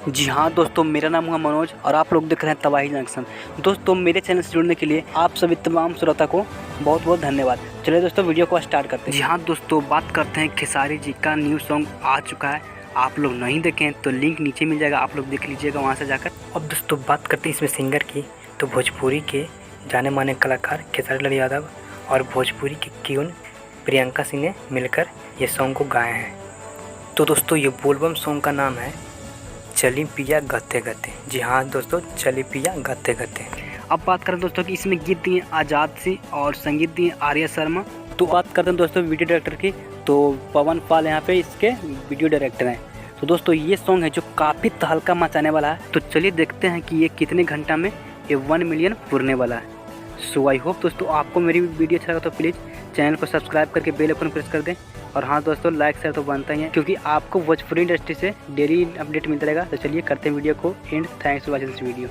जी हाँ दोस्तों, मेरा नाम हुआ मनोज और आप लोग देख रहे हैं तबाही जंक्शन। दोस्तों, मेरे चैनल से जुड़ने के लिए आप सभी तमाम श्रोता को बहुत बहुत धन्यवाद। चलिए दोस्तों, वीडियो को स्टार्ट करते हैं। जी हाँ दोस्तों, बात करते हैं खेसारी जी का न्यू सॉन्ग आ चुका है। आप लोग नहीं देखें तो लिंक नीचे मिल जाएगा, आप लोग देख लीजिएगा वहाँ से जाकर। अब दोस्तों बात करते हैं इसमें सिंगर की, तो भोजपुरी के जाने माने कलाकार खेसारी लाल यादव और भोजपुरी की क्वीन प्रियंका सिंह ने मिलकर ये सॉन्ग को गाए हैं। तो दोस्तों ये बोलबम सॉन्ग का नाम है चली पिया गते गते। जी हाँ दोस्तों, चली पिया गते गते। अब बात करें दोस्तों कि इसमें गीत दिए आज़ाद सिंह और संगीत दिए आर्या शर्मा। तो बात करते हैं दोस्तों वीडियो डायरेक्टर की, तो पवन पाल यहाँ पे इसके वीडियो डायरेक्टर हैं। तो दोस्तों ये सॉन्ग है जो काफ़ी तहलका मचाने वाला है। तो चलिए देखते हैं कि ये कितने घंटा में ये 1 मिलियन पुरने वाला है। सो आई होप दोस्तों आपको मेरी वीडियो अच्छा लगा तो प्लीज़ चैनल को सब्सक्राइब करके बेल आइकन प्रेस कर दें। और हाँ दोस्तों, लाइक शेयर तो बनता ही है, क्योंकि आपको भोजपुरी इंडस्ट्री से डेली अपडेट मिलता रहेगा। तो चलिए करते हैं वीडियो को and. Thanks for watching this video.